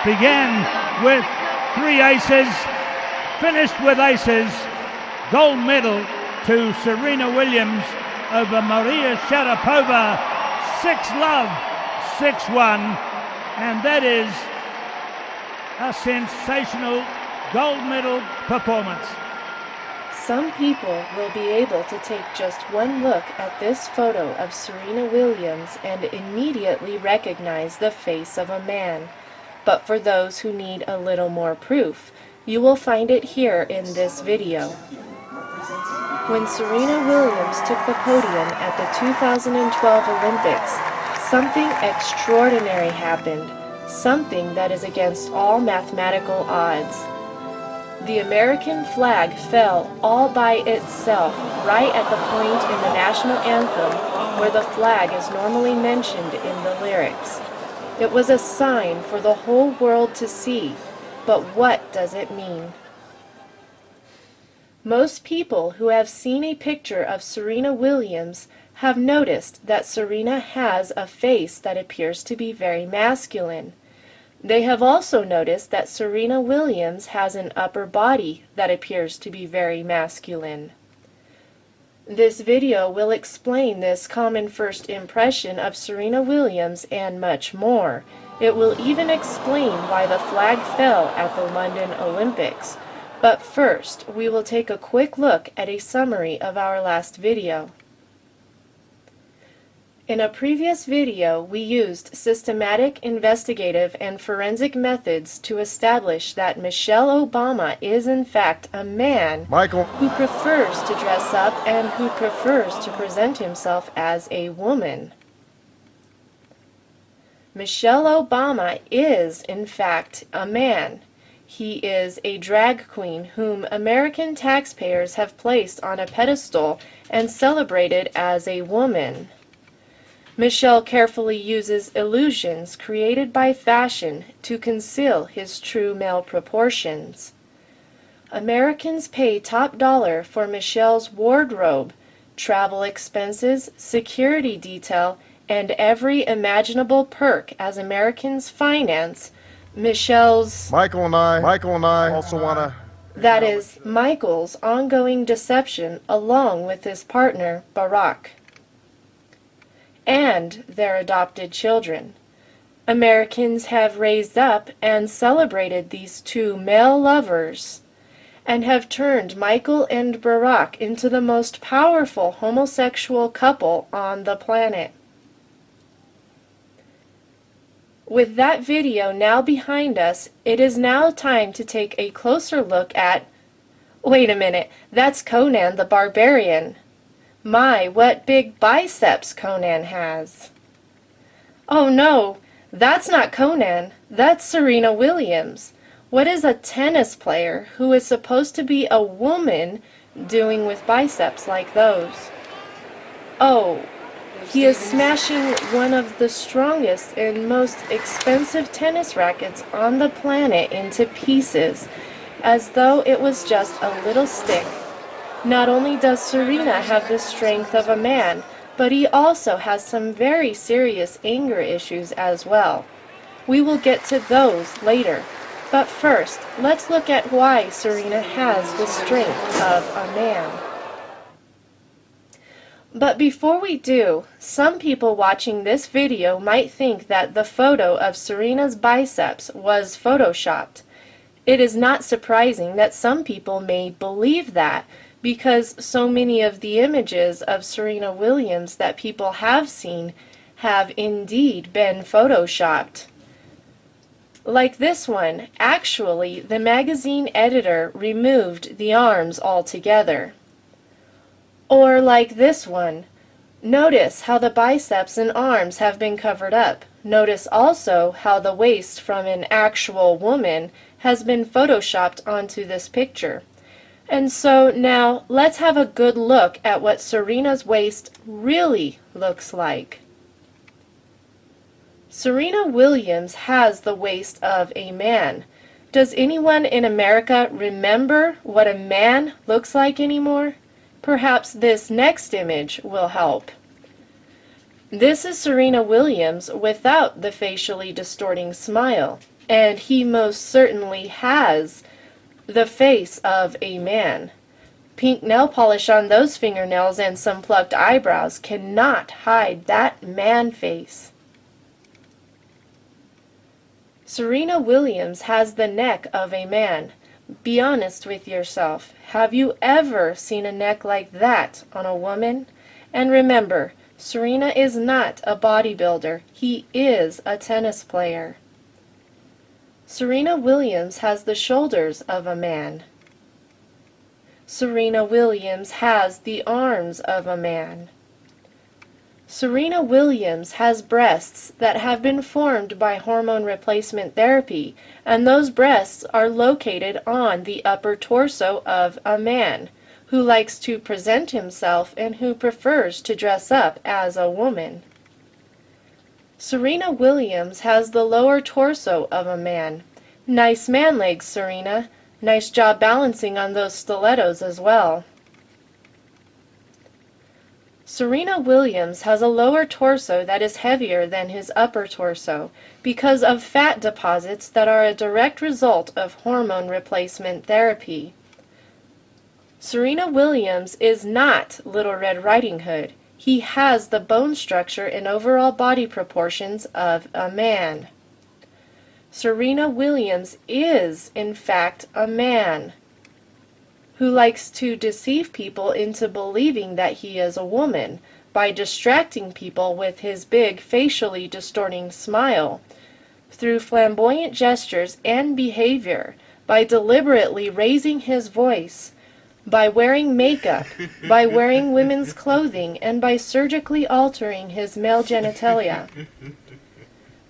began with 3 aces, finished with aces. Gold medal to Serena Williams over Maria Sharapova, 6-love, 6-1, and that is a sensational gold medal performance. Some people will be able to take just one look at this photo of Serena Williams and immediately recognize the face of a man. But for those who need a little more proof, you will find it here in this video. When Serena Williams took the podium at the 2012 Olympics, something extraordinary happened, something that is against all mathematical odds. The American flag fell all by itself right at the point in the national anthem where the flag is normally mentioned in the lyrics. It was a sign for the whole world to see, but what does it mean? Most people who have seen a picture of Serena Williams have noticed that Serena has a face that appears to be very masculine. They have also noticed that Serena Williams has an upper body that appears to be very masculine. This video will explain this common first impression of Serena Williams and much more. It will even explain why the flag fell at the London Olympics. But first, we will take a quick look at a summary of our last video. In a previous video, we used systematic, investigative, and forensic methods to establish that Michelle Obama is in fact a man who prefers to dress up and who prefers to present himself as a woman. Michelle Obama is in fact a man. He is a drag queen whom American taxpayers have placed on a pedestal and celebrated as a woman. Michelle carefully uses illusions created by fashion to conceal his true male proportions. Americans pay top dollar for Michelle's wardrobe, travel expenses, security detail, and every imaginable perk as Americans finance Michelle's... Michael and I also want to... That is, Michael's ongoing deception along with his partner, Barack, and their adopted children. Americans have raised up and celebrated these two male lovers and have turned Michael and Barack into the most powerful homosexual couple on the planet. With that video now behind us, it is now time to take a closer look at... Wait a minute, that's Conan the Barbarian. My, what big biceps Conan has. Oh no, that's not Conan, that's Serena Williams. What is a tennis player who is supposed to be a woman doing with biceps like those? Oh, he is smashing one of the strongest and most expensive tennis rackets on the planet into pieces, as though it was just a little stick. Not only does Serena have the strength of a man, but he also has some very serious anger issues as well. We will get to those later, but first, let's look at why Serena has the strength of a man. But before we do, some people watching this video might think that the photo of Serena's biceps was photoshopped. It is not surprising that some people may believe that, because so many of the images of Serena Williams that people have seen have indeed been photoshopped. Like this one, actually the magazine editor removed the arms altogether. Or like this one, notice how the biceps and arms have been covered up. Notice also how the waist from an actual woman has been photoshopped onto this picture. And so now let's have a good look at what Serena's waist really looks like. Serena Williams has the waist of a man. Does anyone in America remember what a man looks like anymore? Perhaps this next image will help. This is Serena Williams without the facially distorting smile. and he most certainly has the face of a man. Pink nail polish on those fingernails and some plucked eyebrows cannot hide that man face. Serena Williams has the neck of a man. Be honest with yourself. Have you ever seen a neck like that on a woman? And remember, Serena is not a bodybuilder. He is a tennis player. Serena Williams has the shoulders of a man. Serena Williams has the arms of a man. Serena Williams has breasts that have been formed by hormone replacement therapy, and those breasts are located on the upper torso of a man who likes to present himself and who prefers to dress up as a woman. Serena Williams has the lower torso of a man. Nice man legs, Serena. Nice job balancing on those stilettos as well. Serena Williams has a lower torso that is heavier than his upper torso because of fat deposits that are a direct result of hormone replacement therapy. Serena Williams is not Little Red Riding Hood. He has the bone structure and overall body proportions of a man. Serena Williams is, in fact, a man who likes to deceive people into believing that he is a woman by distracting people with his big facially distorting smile, through flamboyant gestures and behavior, by deliberately raising his voice, by wearing makeup, by wearing women's clothing, and by surgically altering his male genitalia.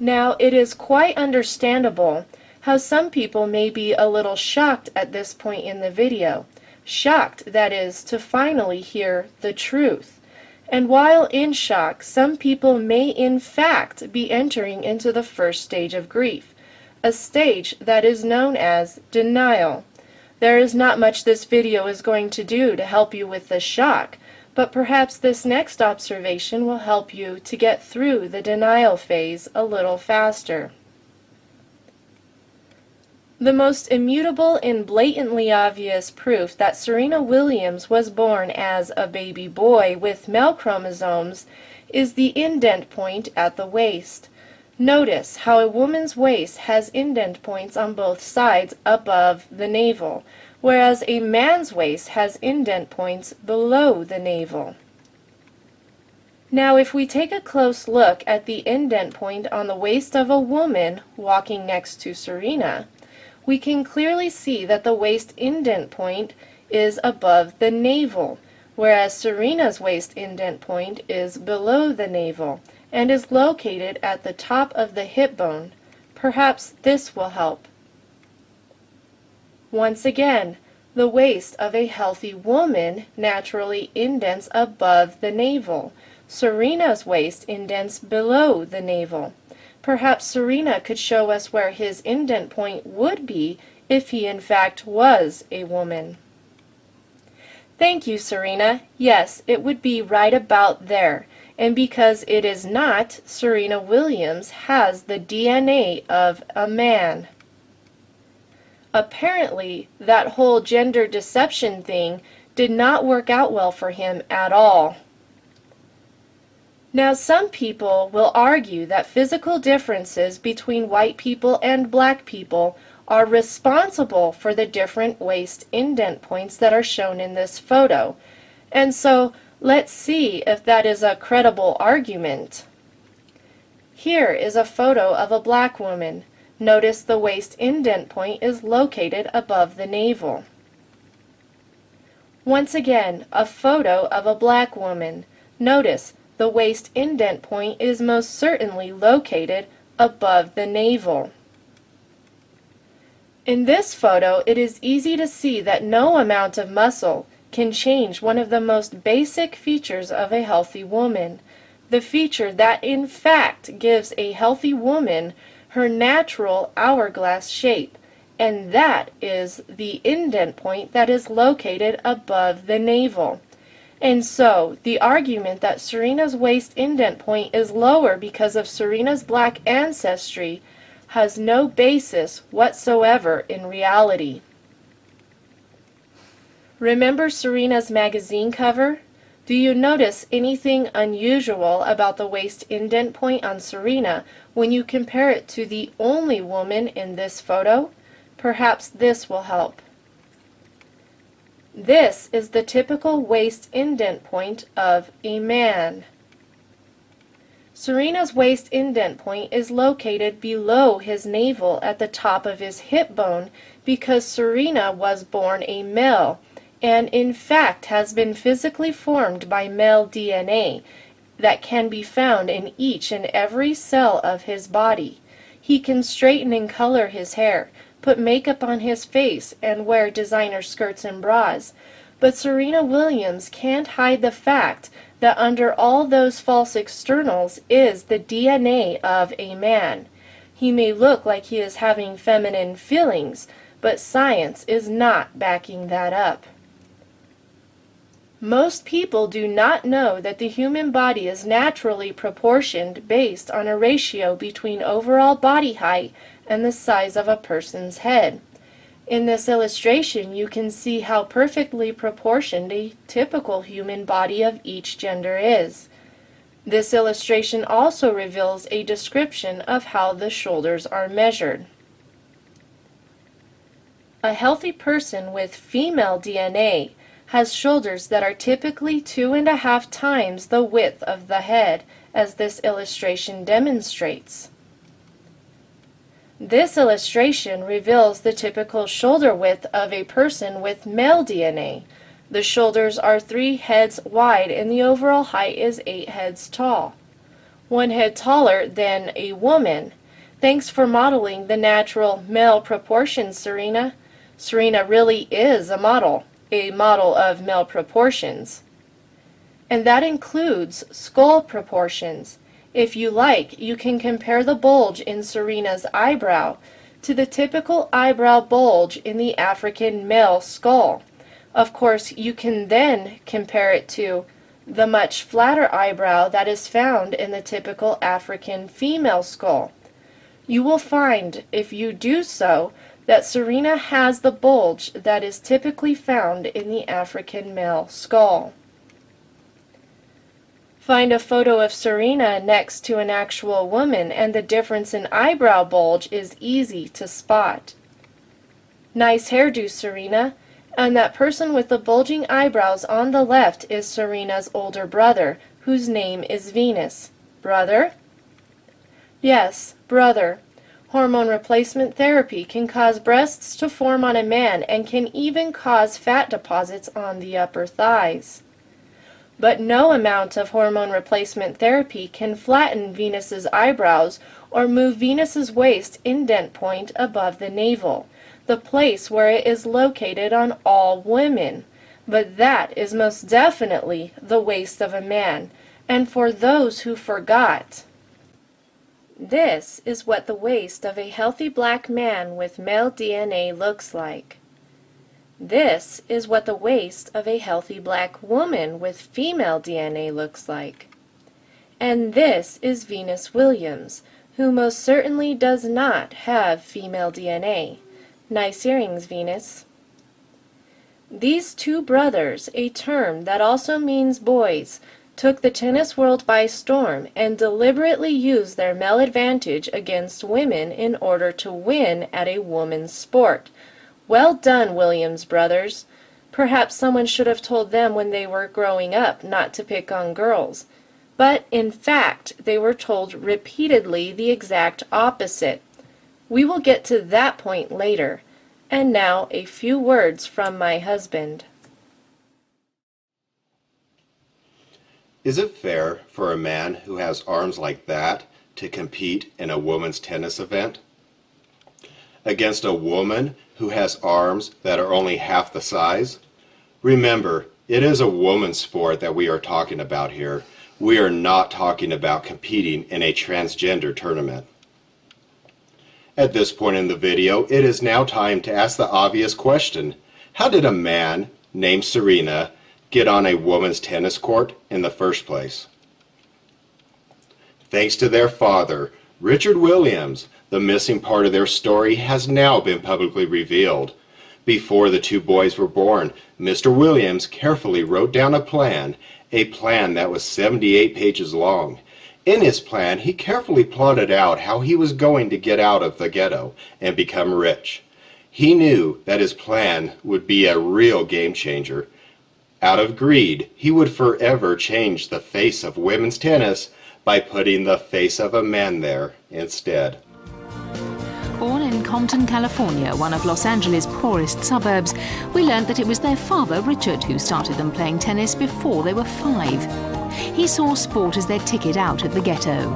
Now, it is quite understandable how some people may be a little shocked at this point in the video. Shocked, that is, to finally hear the truth. And while in shock, some people may in fact be entering into the first stage of grief, a stage that is known as denial. There is not much this video is going to do to help you with the shock, but perhaps this next observation will help you to get through the denial phase a little faster. The most immutable and blatantly obvious proof that Serena Williams was born as a baby boy with male chromosomes is the indent point at the waist. Notice how a woman's waist has indent points on both sides above the navel, whereas a man's waist has indent points below the navel. Now, if we take a close look at the indent point on the waist of a woman walking next to Serena, we can clearly see that the waist indent point is above the navel, whereas Serena's waist indent point is below the navel and is located at the top of the hip bone. Perhaps this will help. Once again, the waist of a healthy woman naturally indents above the navel. Serena's waist indents below the navel. Perhaps Serena could show us where his indent point would be if he in fact was a woman. Thank you, Serena. Yes, it would be right about there. And because it is not, Serena Williams has the DNA of a man. Apparently, that whole gender deception thing did not work out well for him at all. Now, some people will argue that physical differences between white people and black people are responsible for the different waist indent points that are shown in this photo. And so, let's see if that is a credible argument. Here is a photo of a black woman. Notice the waist indent point is located above the navel. Once again, a photo of a black woman. Notice the waist indent point is most certainly located above the navel. In this photo, it is easy to see that no amount of muscle can change one of the most basic features of a healthy woman, the feature that in fact gives a healthy woman her natural hourglass shape, and that is the indent point that is located above the navel. And so, the argument that Serena's waist indent point is lower because of Serena's black ancestry has no basis whatsoever in reality. Remember Serena's magazine cover? Do you notice anything unusual about the waist indent point on Serena when you compare it to the only woman in this photo? Perhaps this will help. This is the typical waist indent point of a man. Serena's waist indent point is located below his navel at the top of his hip bone because Serena was born a male and in fact has been physically formed by male DNA that can be found in each and every cell of his body. He can straighten and color his hair, put makeup on his face, and wear designer skirts and bras. But Serena Williams can't hide the fact that under all those false externals is the DNA of a man. He may look like he is having feminine feelings, but science is not backing that up. Most people do not know that the human body is naturally proportioned based on a ratio between overall body height and the size of a person's head. In this illustration, you can see how perfectly proportioned a typical human body of each gender is. This illustration also reveals a description of how the shoulders are measured. A healthy person with female DNA has shoulders that are typically 2.5 times the width of the head, as this illustration demonstrates. This illustration reveals the typical shoulder width of a person with male DNA. The shoulders are 3 heads wide and the overall height is 8 heads tall. 1 head taller than a woman. Thanks for modeling the natural male proportions, Serena. Serena really is a model of male proportions. And that includes skull proportions. If you like, you can compare the bulge in Serena's eyebrow to the typical eyebrow bulge in the African male skull. Of course, you can then compare it to the much flatter eyebrow that is found in the typical African female skull. You will find, if you do so, that Serena has the bulge that is typically found in the African male skull. Find a photo of Serena next to an actual woman and the difference in eyebrow bulge is easy to spot. Nice hairdo, Serena. And that person with the bulging eyebrows on the left is Serena's older brother, whose name is Venus. Brother? Yes, brother. Hormone replacement therapy can cause breasts to form on a man and can even cause fat deposits on the upper thighs. But no amount of hormone replacement therapy can flatten Venus's eyebrows or move Venus's waist indent point above the navel, the place where it is located on all women. But that is most definitely the waist of a man, and for those who forgot, this is what the waist of a healthy black man with male DNA looks like. This is what the waist of a healthy black woman with female DNA looks like. And this is Venus Williams, who most certainly does not have female DNA. Nice earrings, Venus. These two brothers, a term that also means boys, took the tennis world by storm and deliberately used their male advantage against women in order to win at a woman's sport. Well done, Williams brothers. Perhaps someone should have told them when they were growing up not to pick on girls. But, in fact, they were told repeatedly the exact opposite. We will get to that point later. And now a few words from my husband. Is it fair for a man who has arms like that to compete in a women's tennis event against a woman who has arms that are only half the size? Remember, it is a woman's sport that we are talking about here. We are not talking about competing in a transgender tournament. At this point in the video, it is now time to ask the obvious question. How did a man named Serena get on a woman's tennis court in the first place? Thanks to their father, Richard Williams, the missing part of their story, has now been publicly revealed. Before the two boys were born, Mr. Williams carefully wrote down a plan that was 78 pages long. In his plan, he carefully plotted out how he was going to get out of the ghetto and become rich. He knew that his plan would be a real game changer. Out of greed, he would forever change the face of women's tennis by putting the face of a man there instead. Born in Compton, California, one of Los Angeles' poorest suburbs, we learned that it was their father, Richard, who started them playing tennis before they were 5. He saw sport as their ticket out of the ghetto.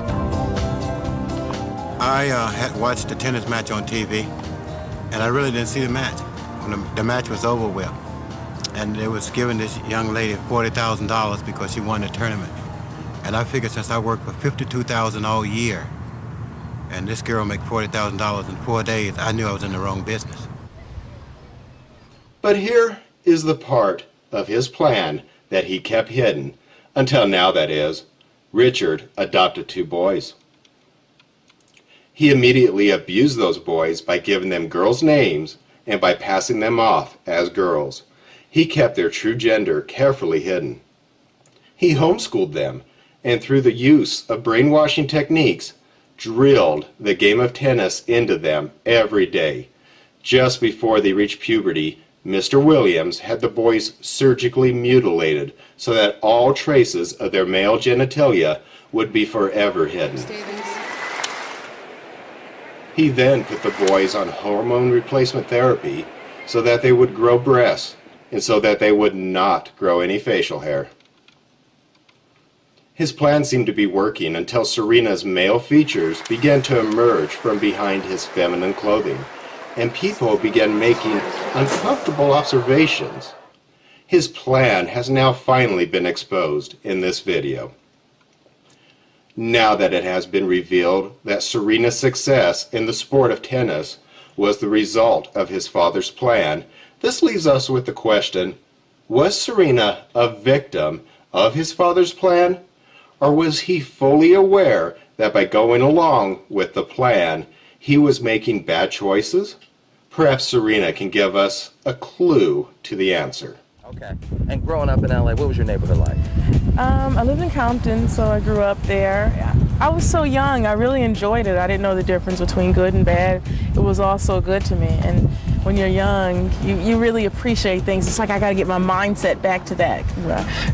I had watched the tennis match on TV, and I really didn't see the match. When the match was over with, and they was giving this young lady $40,000 because she won the tournament. And I figured since I worked for $52,000 all year, and this girl make $40,000 in 4 days, I knew I was in the wrong business. But here is the part of his plan that he kept hidden, until now that is. Richard adopted 2 boys. He immediately abused those boys by giving them girls' names and by passing them off as girls. He kept their true gender carefully hidden. He homeschooled them, and through the use of brainwashing techniques, drilled the game of tennis into them every day. Just before they reached puberty, Mr. Williams had the boys surgically mutilated so that all traces of their male genitalia would be forever hidden. He then put the boys on hormone replacement therapy so that they would grow breasts and so that they would not grow any facial hair. His plan seemed to be working until Serena's male features began to emerge from behind his feminine clothing, and people began making uncomfortable observations. His plan has now finally been exposed in this video. Now that it has been revealed that Serena's success in the sport of tennis was the result of his father's plan, this leaves us with the question, was Serena a victim of his father's plan? Or was he fully aware that by going along with the plan, he was making bad choices? Perhaps Serena can give us a clue to the answer. Okay. And growing up in LA, what was your neighborhood like? I lived in Compton, so I grew up there. I was so young, I really enjoyed it. I didn't know the difference between good and bad. It was all so good to me. And when you're young, you really appreciate things. It's like I got to get my mindset back to that.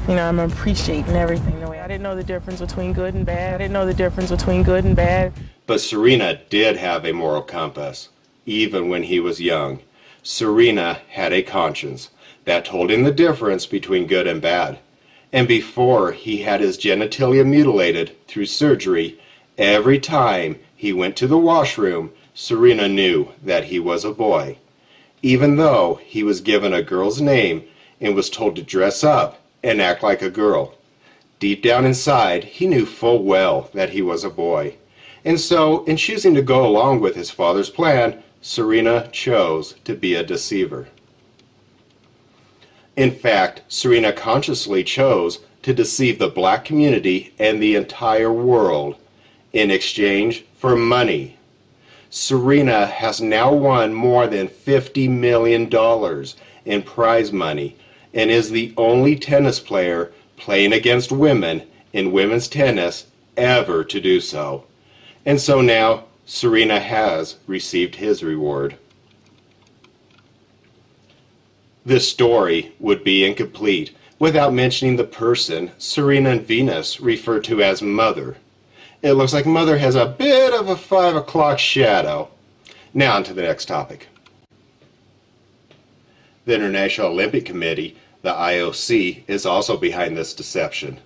You know, I'm appreciating everything the way I didn't know the difference between good and bad. I didn't know the difference between good and bad. But Serena did have a moral compass, even when he was young. Serena had a conscience that told him the difference between good and bad. And before he had his genitalia mutilated through surgery, every time he went to the washroom, Serena knew that he was a boy. Even though he was given a girl's name and was told to dress up and act like a girl. Deep down inside, he knew full well that he was a boy. And so, in choosing to go along with his father's plan, Serena chose to be a deceiver. In fact, Serena consciously chose to deceive the black community and the entire world in exchange for money. Serena has now won more than $50 million in prize money and is the only tennis player playing against women in women's tennis ever to do so. And so now Serena has received his reward. This story would be incomplete without mentioning the person Serena and Venus refer to as Mother. It looks like Mother has a bit of a 5 o'clock shadow. Now on to the next topic. The International Olympic Committee, the IOC, is also behind this deception.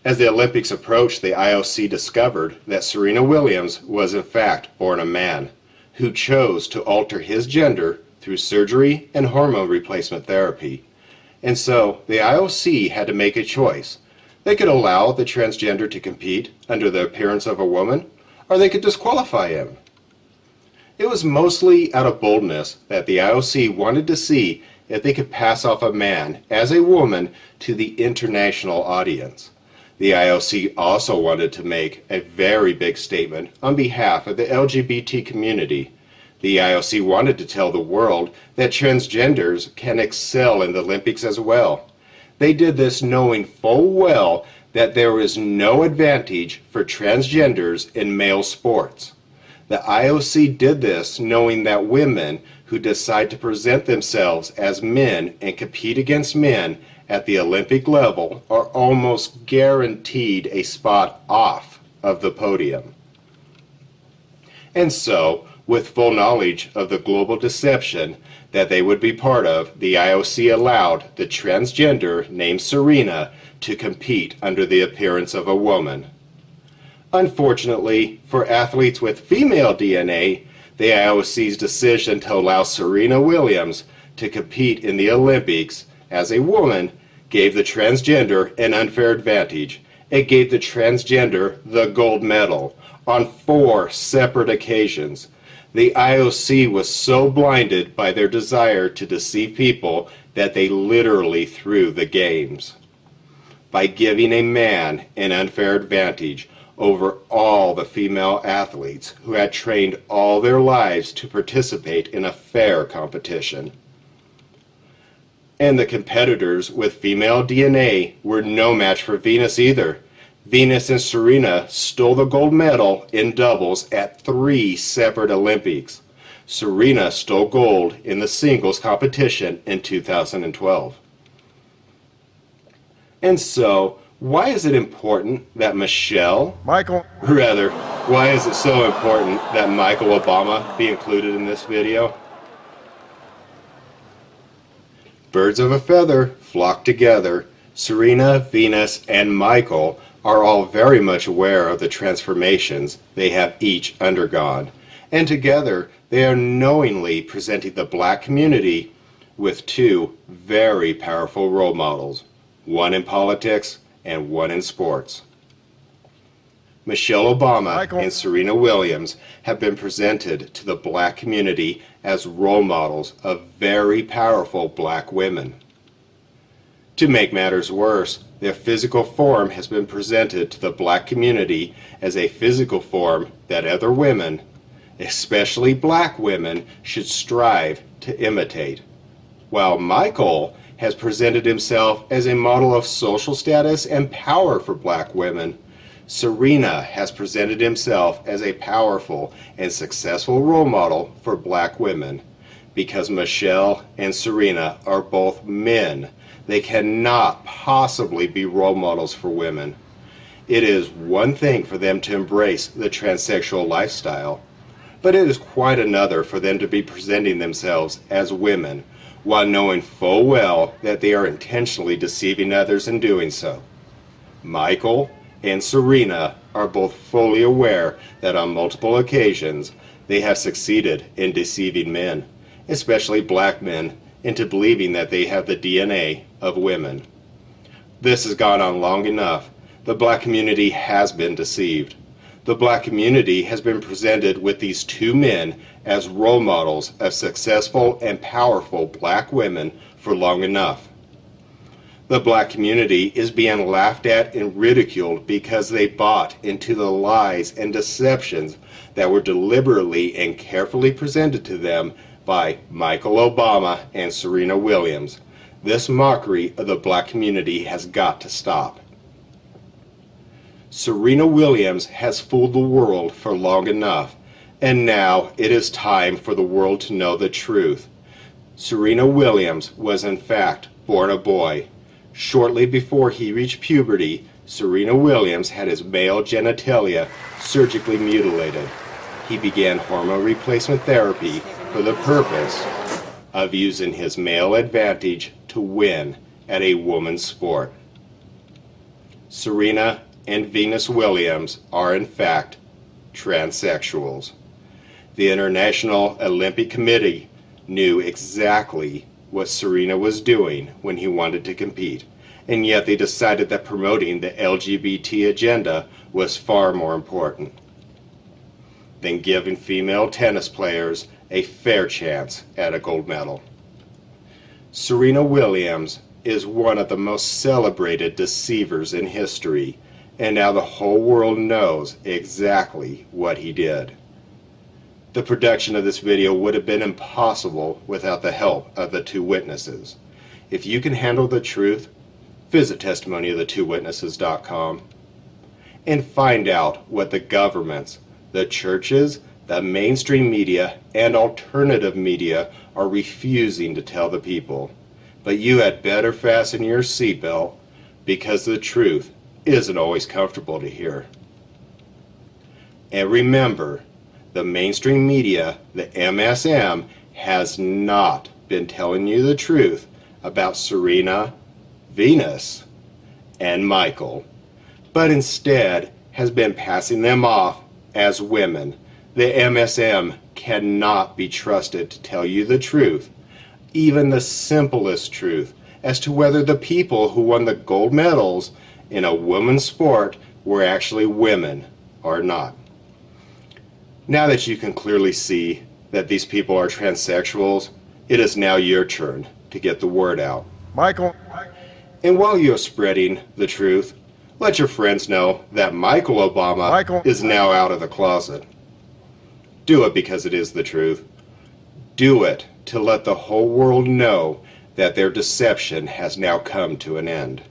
As the Olympics approached, the IOC discovered that Serena Williams was in fact born a man who chose to alter his gender through surgery and hormone replacement therapy. And so the IOC had to make a choice. They could allow the transgender to compete under the appearance of a woman, or they could disqualify him. It was mostly out of boldness that the IOC wanted to see if they could pass off a man as a woman to the international audience. The IOC also wanted to make a very big statement on behalf of the LGBT community. The IOC wanted to tell the world that transgenders can excel in the Olympics as well. They did this knowing full well that there is no advantage for transgenders in male sports. The IOC did this knowing that women who decide to present themselves as men and compete against men at the Olympic level are almost guaranteed a spot off of the podium. And so, with full knowledge of the global deception that they would be part of, the IOC allowed the transgender named Serena to compete under the appearance of a woman. Unfortunately, for athletes with female DNA, the IOC's decision to allow Serena Williams to compete in the Olympics as a woman gave the transgender an unfair advantage. It gave the transgender the gold medal on 4 separate occasions. The IOC was so blinded by their desire to deceive people that they literally threw the games. By giving a man an unfair advantage over all the female athletes who had trained all their lives to participate in a fair competition. And the competitors with female DNA were no match for Venus either. Venus and Serena stole the gold medal in doubles at 3 separate Olympics. Serena stole gold in the singles competition in 2012. And so, why is it important that why is it so important that Michael Obama be included in this video? Birds of a feather flock together. Serena, Venus, and Michael are all very much aware of the transformations they have each undergone, and together they are knowingly presenting the black community with 2 very powerful role models, one in politics and one in sports. Michelle Obama and Serena Williams have been presented to the black community as role models of very powerful black women. To make matters worse, their physical form has been presented to the black community as a physical form that other women, especially black women, should strive to imitate. While Michael has presented himself as a model of social status and power for black women, Serena has presented himself as a powerful and successful role model for black women. Because Michelle and Serena are both men, they cannot possibly be role models for women. It is one thing for them to embrace the transsexual lifestyle, but it is quite another for them to be presenting themselves as women while knowing full well that they are intentionally deceiving others in doing so. Michael and Serena are both fully aware that on multiple occasions they have succeeded in deceiving men, especially black men, into believing that they have the DNA of women. This has gone on long enough. The black community has been deceived. The black community has been presented with these 2 men as role models of successful and powerful black women for long enough. The black community is being laughed at and ridiculed because they bought into the lies and deceptions that were deliberately and carefully presented to them by Michael Obama and Serena Williams. This mockery of the black community has got to stop. Serena Williams has fooled the world for long enough, and now it is time for the world to know the truth. Serena Williams was in fact born a boy. Shortly before he reached puberty, Serena Williams had his male genitalia surgically mutilated. He began hormone replacement therapy for the purpose of using his male advantage to win at a woman's sport. Serena and Venus Williams are in fact transsexuals. The International Olympic Committee knew exactly what Serena was doing when he wanted to compete, and yet they decided that promoting the LGBT agenda was far more important than giving female tennis players a fair chance at a gold medal. Serena Williams is one of the most celebrated deceivers in history. And now the whole world knows exactly what he did. The production of this video would have been impossible without the help of the two witnesses. If you can handle the truth, visit testimonyofthetwowitnesses.com and find out what the governments, the churches, the mainstream media, and alternative media are refusing to tell the people. But you had better fasten your seatbelt, because the truth isn't always comfortable to hear. And remember, the mainstream media, the MSM, has not been telling you the truth about Serena, Venus, and Michael, but instead has been passing them off as women. The MSM cannot be trusted to tell you the truth, even the simplest truth, as to whether the people who won the gold medals in a women's sport were actually women or not. Now that you can clearly see that these people are transsexuals, it is now your turn to get the word out. Michael. And while you are spreading the truth, let your friends know that Michael Obama is now out of the closet. Do it because it is the truth. Do it to let the whole world know that their deception has now come to an end.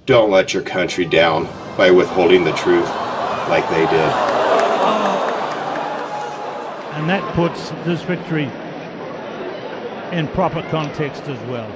Don't let your country down by withholding the truth like they did. And that puts this victory in proper context as well.